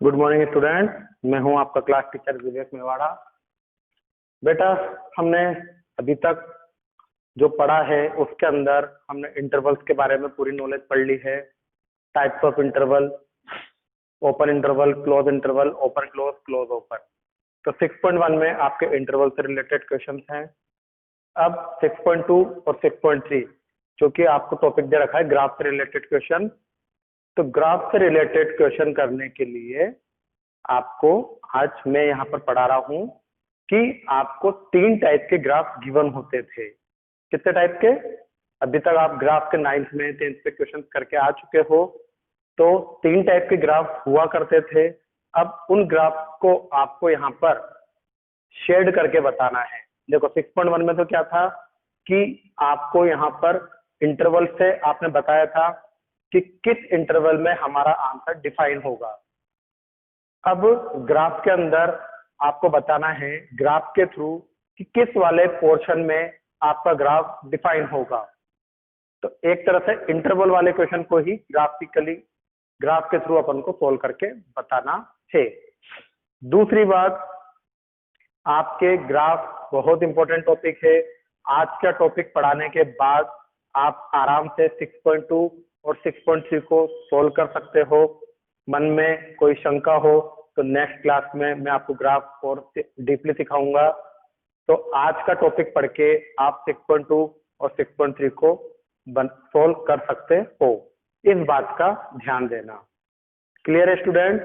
Good morning student. मैं हूं आपका क्लास टीचर विवेक मेवाड़ा। बेटा, हमने अभी तक जो पढ़ा है उसके अंदर हमने इंटरवल्स के बारे में पूरी नॉलेज पढ़ ली है। Types of interval, open interval, close interval, open close, close open. तो 6.1 में आपके इंटरवल से रिलेटेड क्वेश्चन हैं। अब 6.2 और 6.3 जो कि आपको टॉपिक दे रखा है ग्राफ से रिलेटेड क्वेश्चन। तो ग्राफ से रिलेटेड क्वेश्चन करने के लिए आपको आज मैं यहाँ पर पढ़ा रहा हूँ कि आपको 3 टाइप के ग्राफ गिवन होते थे। कितने टाइप के? अभी तक आप ग्राफ के 9th में 10th पे क्वेश्चन करके आ चुके हो। तो 3 टाइप के ग्राफ हुआ करते थे। अब उन ग्राफ को आपको यहाँ पर शेड करके बताना है। देखो 6.1 में तो क्या था कि आपको यहाँ पर इंटरवल से आपने बताया था कि किस इंटरवल में हमारा आंसर डिफाइन होगा। अब ग्राफ के अंदर आपको बताना है ग्राफ के थ्रू कि किस वाले पोर्शन में आपका ग्राफ डिफाइन होगा। तो एक तरह से इंटरवल वाले क्वेश्चन को ही ग्राफिकली ग्राफ के थ्रू अपन को सोल्व करके बताना है। दूसरी बात, आपके ग्राफ बहुत इंपॉर्टेंट टॉपिक है। आज का टॉपिक पढ़ाने के बाद आप आराम से 6.2 और 6.3 को सोल्व कर सकते हो। मन में कोई शंका हो तो नेक्स्ट क्लास में मैं आपको ग्राफ और डीपली सिखाऊंगा। तो आज का टॉपिक पढ़ के आप 6.2 और 6.3 को सोल्व कर सकते हो। इस बात का ध्यान देना। क्लियर है स्टूडेंट?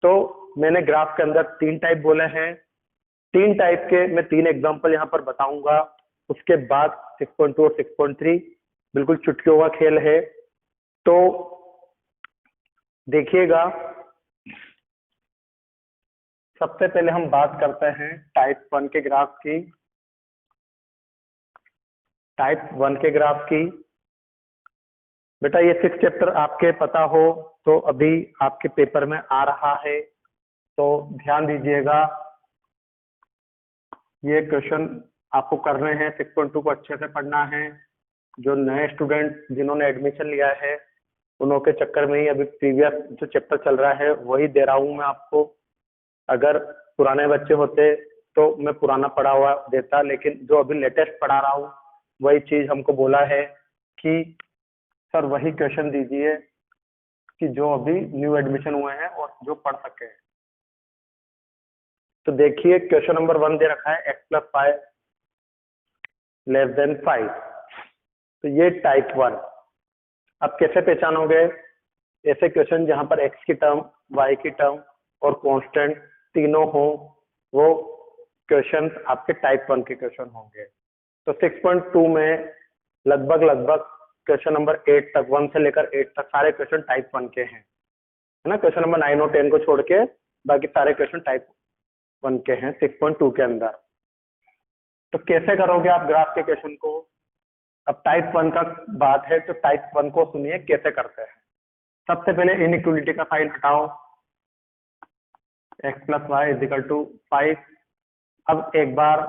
तो मैंने ग्राफ के अंदर 3 टाइप बोले हैं। 3 टाइप के मैं 3 एग्जांपल यहाँ पर बताऊंगा। उसके बाद 6.2 और 6.3 बिल्कुल चुटकियों का खेल है। तो देखिएगा, सबसे पहले हम बात करते हैं टाइप 1 के ग्राफ की। टाइप 1 के ग्राफ की बेटा, ये 6 चैप्टर आपके पता हो तो अभी आपके पेपर में आ रहा है, तो ध्यान दीजिएगा। ये क्वेश्चन आपको करने हैं। 6.2 को अच्छे से पढ़ना है। जो नए स्टूडेंट जिन्होंने एडमिशन लिया है उन्हों के चक्कर में ही अभी प्रीवियस जो चैप्टर चल रहा है वही दे रहा हूं मैं आपको। अगर पुराने बच्चे होते तो मैं पुराना पढ़ा हुआ देता, लेकिन जो अभी लेटेस्ट पढ़ा रहा हूँ वही चीज हमको बोला है कि सर वही क्वेश्चन दीजिए कि जो अभी न्यू एडमिशन हुए हैं और जो पढ़ सके। तो देखिए क्वेश्चन नंबर 1 दे रखा है x + 5 < 5। तो ये टाइप 1। अब कैसे पहचानोगे ऐसे क्वेश्चन जहां पर x की टर्म, y की टर्म और कांस्टेंट तीनों हो? वो क्वेश्चन आपके टाइप 1 के क्वेश्चन होंगे। तो 6.2 में लगभग क्वेश्चन नंबर 8 तक, 1 से लेकर 8 तक सारे क्वेश्चन टाइप 1 के हैं, है ना। क्वेश्चन नंबर 9 और 10 को छोड़ के बाकी सारे क्वेश्चन टाइप 1 के हैं 6.2 के अंदर। तो कैसे करोगे आप ग्राफ के क्वेश्चन को? अब टाइप 1 का बात है तो टाइप 1 को सुनिए कैसे करते हैं। सबसे पहले इनइक्वालिटी का साइन हटाओ। x + y = 5। अब एक बार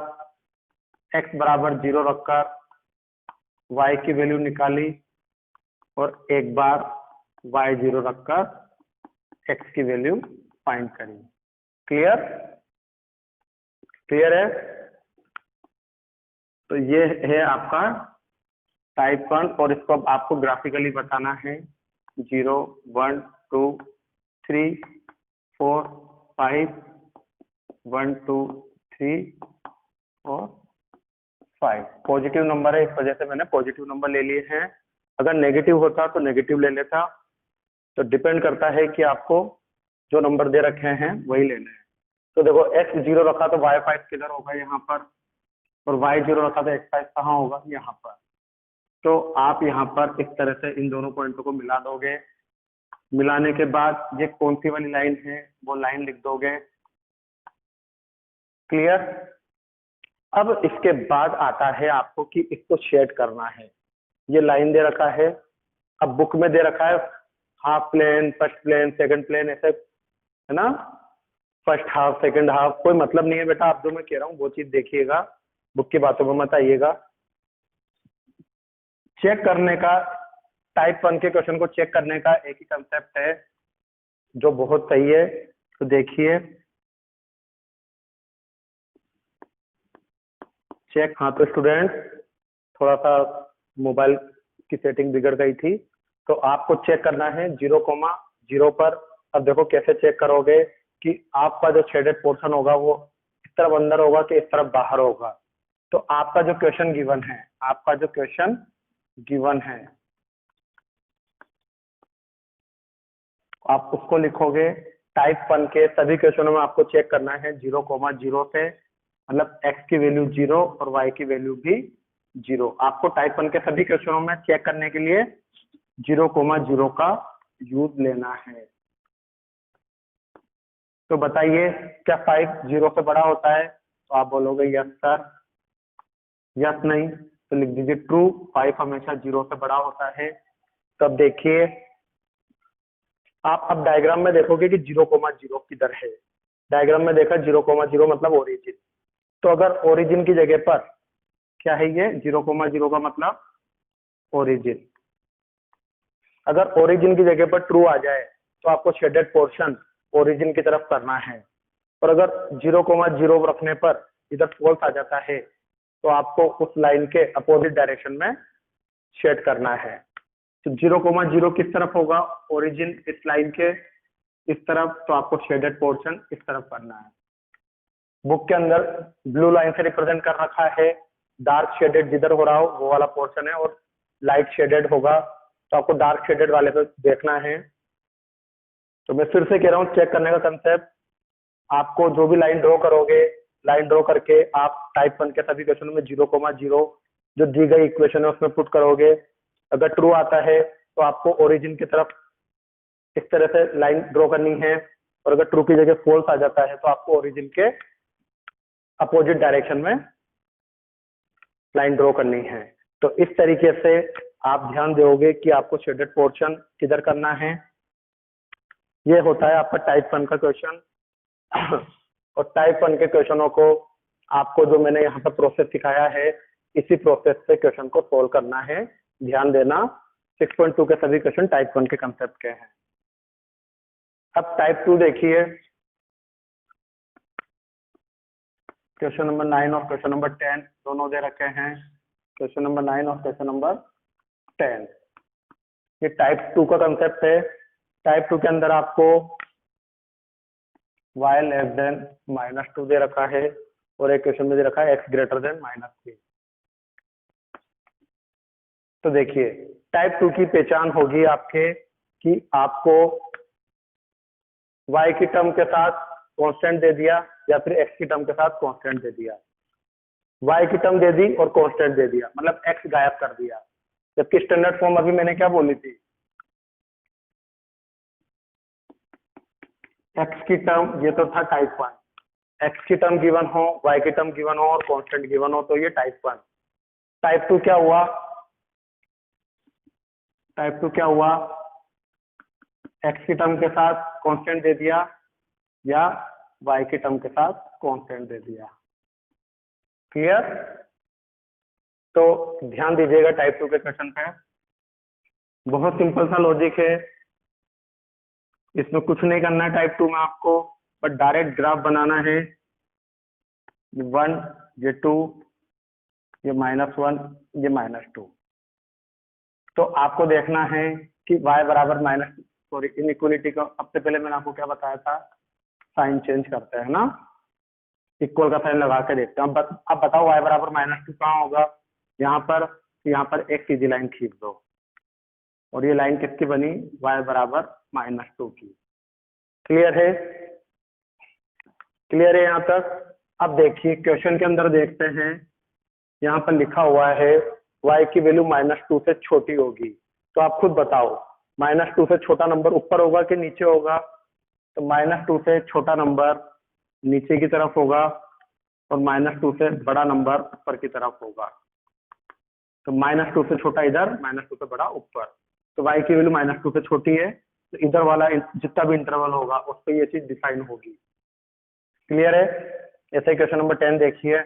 x = 0 रखकर y की वैल्यू निकाली और एक बार y 0 रखकर x की वैल्यू फाइंड करी। क्लियर? क्लियर है? तो ये है आपका टाइप 1 और इसको अब आपको ग्राफिकली बताना है। 0 1 2 3 4 5 1 2 3 और 5। पॉजिटिव नंबर है, इस वजह से मैंने पॉजिटिव नंबर ले लिए हैं। अगर नेगेटिव होता तो नेगेटिव ले लेता। तो डिपेंड करता है कि आपको जो नंबर दे रखे हैं वही लेना है। तो देखो x 0 रखा तो y 5 किधर होगा? यहाँ पर। और y 0 रखा तो x 5 कहाँ होगा? यहाँ पर। तो आप यहाँ पर इस तरह से इन दोनों पॉइंटों को मिला दोगे। मिलाने के बाद ये कौन सी वाली लाइन है वो लाइन लिख दोगे। क्लियर? अब इसके बाद आता है आपको कि इसको शेड करना है। ये लाइन दे रखा है। अब बुक में दे रखा है half plane, first plane, second plane, ऐसे, है ना। फर्स्ट हाफ, सेकंड हाफ, कोई मतलब नहीं है बेटा। आप जो मैं कह रहा हूँ वो चीज देखिएगा, बुक की बातों में मत आइएगा। चेक करने का, टाइप 1 के क्वेश्चन को चेक करने का एक ही कंसेप्ट है जो बहुत सही है। तो देखिए चेक। हाँ तो स्टूडेंट थोड़ा सा मोबाइल की सेटिंग बिगड़ गई थी, तो आपको चेक करना है 0,0 पर। अब देखो कैसे चेक करोगे कि आपका जो शेडेड पोर्शन होगा वो इस तरफ अंदर होगा कि इस तरफ बाहर होगा। तो आपका जो क्वेश्चन गिवन है, आपका जो क्वेश्चन गिवन है आप उसको लिखोगे। टाइप 1 के सभी क्वेश्चनों में आपको चेक करना है 0,0 से, मतलब x की वैल्यू 0 और y की वैल्यू भी 0। आपको टाइप 1 के सभी क्वेश्चनों में चेक करने के लिए 0,0 का यूज लेना है। तो बताइए क्या 5 0 से बड़ा होता है? तो आप बोलोगे यस सर, यस नहीं तो लिख दीजिए ट्रू, 5 हमेशा 0 से बड़ा होता है। तो अब देखिए आप अब डायग्राम में देखोगे कि 0,0 किधर है। डायग्राम में देखा 0,0 मतलब ओरिजिन। तो अगर ओरिजिन की जगह पर क्या है, ये 0,0 का मतलब ओरिजिन। अगर ओरिजिन की जगह पर ट्रू आ जाए तो आपको शेडेड पोर्शन ओरिजिन की तरफ करना है, और अगर 0,0 रखने पर इधर फॉल्स आ जाता है तो आपको उस लाइन के अपोजिट डायरेक्शन में शेड करना है। तो 0,0 किस तरफ होगा? ओरिजिन इस लाइन के इस तरफ, तो आपको शेडेड पोर्शन इस तरफ करना है। बुक के अंदर ब्लू लाइन से रिप्रेजेंट कर रखा है, डार्क शेडेड जिधर हो रहा हो वो वाला पोर्शन है, और लाइट शेडेड होगा तो आपको डार्क शेडेड वाले पे देखना है। तो मैं फिर से कह रहा हूँ, चेक करने का कंसेप्ट, आपको जो भी लाइन ड्रॉ करोगे, लाइन ड्रॉ करके आप टाइप 1 के सभी क्वेश्चनों में 0,0 जो दी गई इक्वेशन है उसमें पुट करोगे। अगर ट्रू आता है तो आपको ओरिजिन की तरफ इस तरह से लाइन ड्रॉ करनी है, और अगर ट्रू की जगह फॉल्स आ जाता है तो आपको ओरिजिन के अपोजिट डायरेक्शन में लाइन ड्रॉ करनी है। तो इस तरीके से आप ध्यान दोगे कि आपको शेडेड पोर्शन किधर करना है। ये होता है आपका टाइप 1 का क्वेश्चन। और टाइप 1 के क्वेश्चनों को आपको जो मैंने यहाँ पर प्रोसेस सिखाया है, इसी प्रोसेस से क्वेश्चन को सोल्व करना है। ध्यान देना 6.2 के सभी क्वेश्चन टाइप 1 के कंसेप्ट के हैं। अब टाइप 2 देखिए, क्वेश्चन नंबर 9 और क्वेश्चन नंबर 10 दोनों दे रखे हैं। क्वेश्चन नंबर 9 और क्वेश्चन नंबर 10, ये टाइप 2 का कंसेप्ट है। टाइप 2 के अंदर आपको y लेस देन -2 दे रखा है, और एक क्वेश्चन में दे रखा है x ग्रेटर देन -3। तो देखिए टाइप 2 की पहचान होगी आपके कि आपको y की टर्म के साथ कांस्टेंट दे दिया, या फिर x की टर्म के साथ कांस्टेंट दे दिया। y की टर्म दे दी और कांस्टेंट दे दिया, मतलब x गायब कर दिया। जबकि स्टैंडर्ड फॉर्म अभी मैंने क्या बोली थी, x की टर्म, ये तो था टाइप 1, x की टर्म गिवन हो, y की टर्म गिवन हो और कांस्टेंट गिवन हो, तो ये टाइप 1। टाइप 2 क्या हुआ? टाइप 2 क्या हुआ? x की टर्म के साथ कांस्टेंट दे दिया या y की टर्म के साथ कांस्टेंट दे दिया। क्लियर? तो ध्यान दीजिएगा टाइप 2 के क्वेश्चन पे, बहुत सिंपल सा लॉजिक है, इसमें कुछ नहीं करना है टाइप 2 में आपको, बट डायरेक्ट ग्राफ बनाना है। ये 1, ये 2, ये -1, ये -2। तो आपको देखना है कि y बराबर सॉरी इनइक्वलिटी का सबसे पहले मैंने आपको क्या बताया था, साइन चेंज करते हैं ना, इक्वल का साइन लगा के देखते हैं। अब बताओ y बराबर -2 कहाँ होगा? यहाँ पर एक सीधी लाइन खींच दो, और ये लाइन किसकी बनी? y बराबर -2 की। क्लियर है? क्लियर है यहाँ तक? अब देखिए क्वेश्चन के अंदर देखते हैं, यहाँ पर लिखा हुआ है y की वैल्यू -2 से छोटी होगी। तो आप खुद बताओ -2 से छोटा नंबर ऊपर होगा कि नीचे होगा? तो -2 से छोटा नंबर नीचे की तरफ होगा, और -2 से बड़ा नंबर ऊपर की तरफ होगा। तो -2 से छोटा इधर, -2 से बड़ा ऊपर। तो y की वैल्यू -2 से छोटी है, तो इधर वाला जितना भी इंटरवल होगा उस पर ये चीज डिफाइन होगी। क्लियर है? ऐसे क्वेश्चन नंबर 10 देखिए।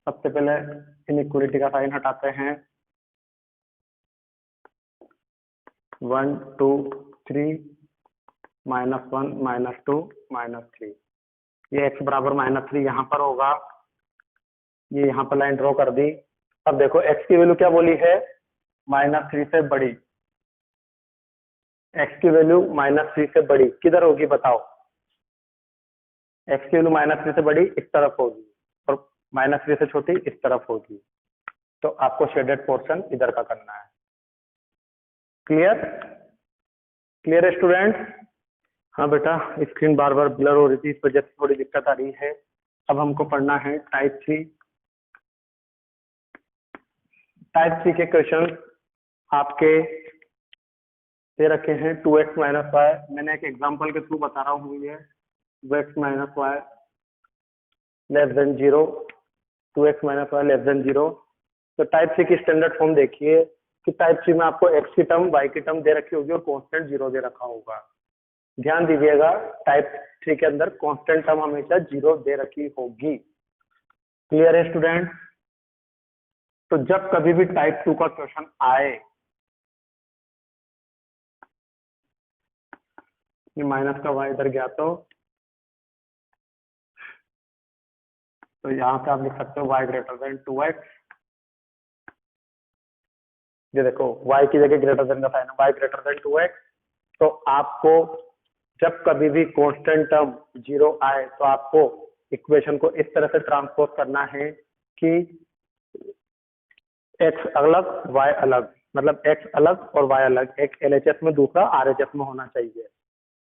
सबसे पहले इनइक्वलिटी का साइन हटाते हैं, 1 2 3, -1 -2 -3, ये x बराबर -3 यहाँ पर होगा, ये यहाँ पर लाइन ड्रॉ कर दी। अब देखो x की वैल्यू क्या बोली है, -3 से बड़ी, x की वैल्यू -3 से बड़ी किधर होगी बताओ, x की वैल्यू -3 से बड़ी इस तरफ होगी और -3 से छोटी इस तरफ होगी, तो आपको शेडेड पोर्शन इधर का करना है। Clear, clear student? हाँ बेटा, स्क्रीन बार बार ब्लर हो रही थी, इस वजह से थोड़ी दिक्कत आ रही है। अब हमको पढ़ना है टाइप 3। टाइप 3 के क्वेश्चन आपके दे रखे हैं 2x - y। मैंने एक एग्जांपल के थ्रू बता रहा हूँ, ये 2x - y less than 0, 2x - y less than 0। तो टाइप 3 की स्टैंडर्ड फॉर्म देखिए कि टाइप 3 में आपको x की टर्म, y की टर्म दे रखी होगी और कांस्टेंट 0 दे रखा होगा। ध्यान दीजिएगा, टाइप 3 के अंदर कांस्टेंट टर्म हमेशा 0 दे रखी होगी। क्लियर है स्टूडेंट? तो जब कभी भी टाइप 2 का क्वेश्चन आए, ये माइनस का y इधर गया तो यहाँ पे आप लिख सकते हो y ग्रेटर देन 2x। ये देखो y की जगह ग्रेटर देन का साइन है, y ग्रेटर देन 2x। तो आपको जब कभी भी कांस्टेंट टर्म 0 आए तो आपको इक्वेशन को इस तरह से ट्रांसपोज करना है कि x अलग y अलग, मतलब x अलग और y अलग, एक LHS में दूसरा RHS में होना चाहिए।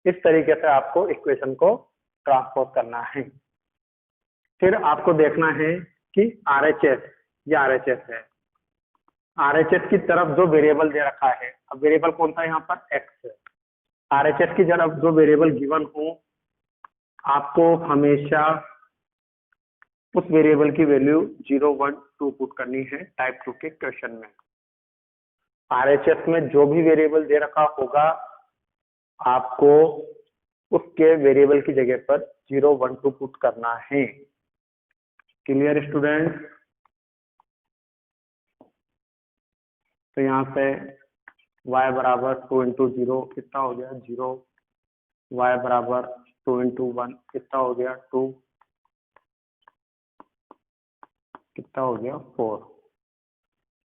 इस तरीके से आपको इक्वेशन को ट्रांसपोज करना है। फिर आपको देखना है कि RHS, ये RHS है, RHS की तरफ जो वेरिएबल दे रखा है, अब वेरिएबल कौन सा है यहाँ पर, x है। RHS की तरफ जो वेरिएबल गिवन हो, आपको हमेशा उस वेरिएबल की वैल्यू 0, 1, 2 पुट करनी है टाइप 2 के क्वेश्चन में। RHS में जो भी वेरिएबल दे रखा होगा, आपको उसके वेरिएबल की जगह पर 0, 1, 2 पुट करना है। Clear student? तो यहाँ पे y बराबर 2 × 0 कितना हो गया 0, y बराबर 2 × 1 कितना हो गया 2, कितना हो गया 4।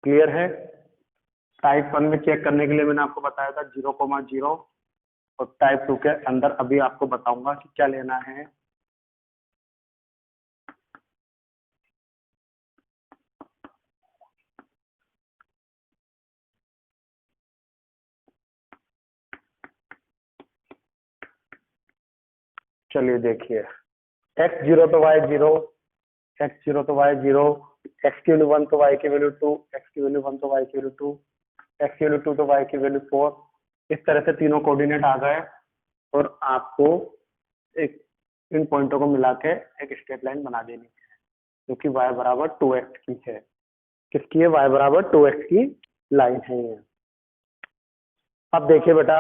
क्लियर है? टाइप 1 में चेक करने के लिए मैंने आपको बताया था 0,0, और टाइप 2 के अंदर अभी आपको बताऊंगा कि क्या लेना है। चलिए देखिए, x0 तो y0, x0 तो y0, x की वैल्यू 1 तो y की वैल्यू 2, x की वैल्यू 1 तो y की वैल्यू 2, x की वैल्यू 2 तो y की वैल्यू 4। इस तरह से तीनों कोऑर्डिनेट आ गए और आपको एक इन पॉइंटों को मिला के एक स्ट्रेट लाइन बना देनी है, जो कि y बराबर 2x की है। किसकी है? y बराबर 2x की लाइन है ये। अब देखिए बेटा,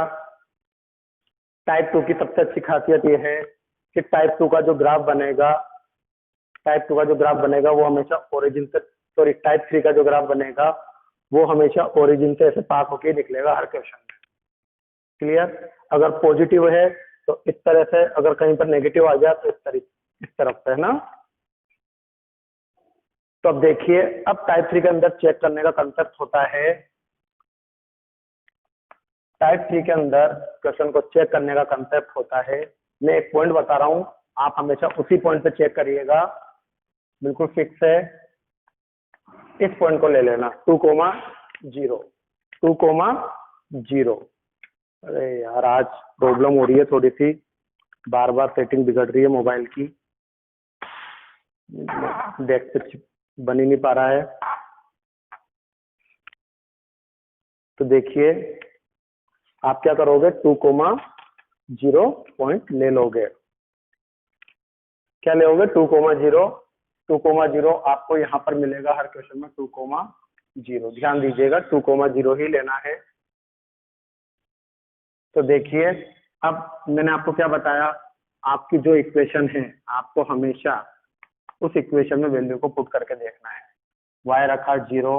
टाइप 2 की सबसे अच्छी खासियत ये है कि टाइप 2 का जो ग्राफ बनेगा, टाइप 2 का जो ग्राफ बनेगा वो हमेशा ओरिजिन से, सॉरी टाइप 3 का जो ग्राफ बनेगा वो हमेशा ओरिजिन से ऐसे पास होके निकलेगा हर क्वेश्चन में। क्लियर? अगर पॉजिटिव है तो इस तरह से, अगर कहीं पर नेगेटिव आ गया तो इस तरफ से, है ना। तो अब देखिए, अब टाइप 3 के अंदर चेक करने का कंसेप्ट होता है, टाइप 3 के अंदर क्वेश्चन को चेक करने का कंसेप्ट होता है, मैं एक पॉइंट बता रहा हूं, आप हमेशा उसी पॉइंट पे चेक करिएगा, बिल्कुल फिक्स है। इस पॉइंट को ले लेना 2,0, 2,0। अरे यार, आज प्रॉब्लम हो रही है थोड़ी सी, बार बार सेटिंग बिगड़ रही है मोबाइल की, डेस्क बन ही नहीं पा रहा है। तो देखिए, आप क्या करोगे, 2,0 पॉइंट ले लोगे। क्या लोगे? 2,0। 2,0 आपको यहाँ पर मिलेगा हर क्वेश्चन में 2,0। ध्यान दीजिएगा, 2,0 ही लेना है। तो देखिए, अब मैंने आपको क्या बताया, आपकी जो इक्वेशन है, आपको हमेशा उस इक्वेशन में वैल्यू को पुट करके देखना है। y रखा 0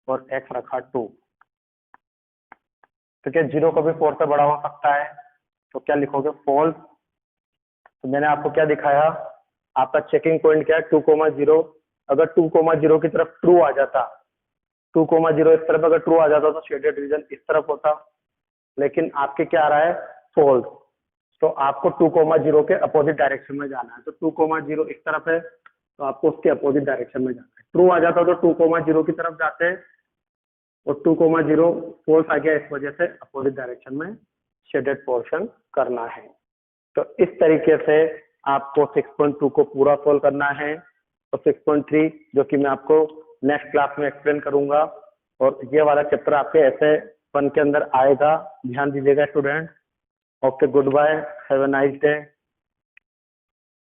और x रखा 2, तो क्या 0 कभी 4 से बड़ा हो सकता है? तो तो क्या लिखोगे, फॉल्स। तो मैंने आपको क्या दिखाया, आपका चेकिंग पॉइंट क्या है, 2,0। अगर 2,0 की तरफ ट्रू आ जाता, 2,0 इस तरफ अगर ट्रू आ जाता तो शेडेड रीजन इस तरफ होता, लेकिन आपके क्या आ रहा है, फॉल्स। तो आपको 2,0 के अपोजिट डायरेक्शन में जाना है। तो 2,0 इस तरफ है, तो आपको उसके अपोजिट डायरेक्शन में जाना है। ट्रू आ जाता तो 2,0 की तरफ जाते हैं, और 2,0 फॉल्स आ गया, इस वजह से अपोजिट डायरेक्शन में शेडेड पोर्शन करना है। तो इस तरीके से आपको 6.2 को पूरा सोल्व करना है, और 6.3 जो कि मैं आपको नेक्स्ट क्लास में एक्सप्लेन करूंगा। और ये वाला चैप्टर आपके ऐसे 1 के अंदर आएगा, ध्यान दीजिएगा student. Okay, goodbye, have a nice day.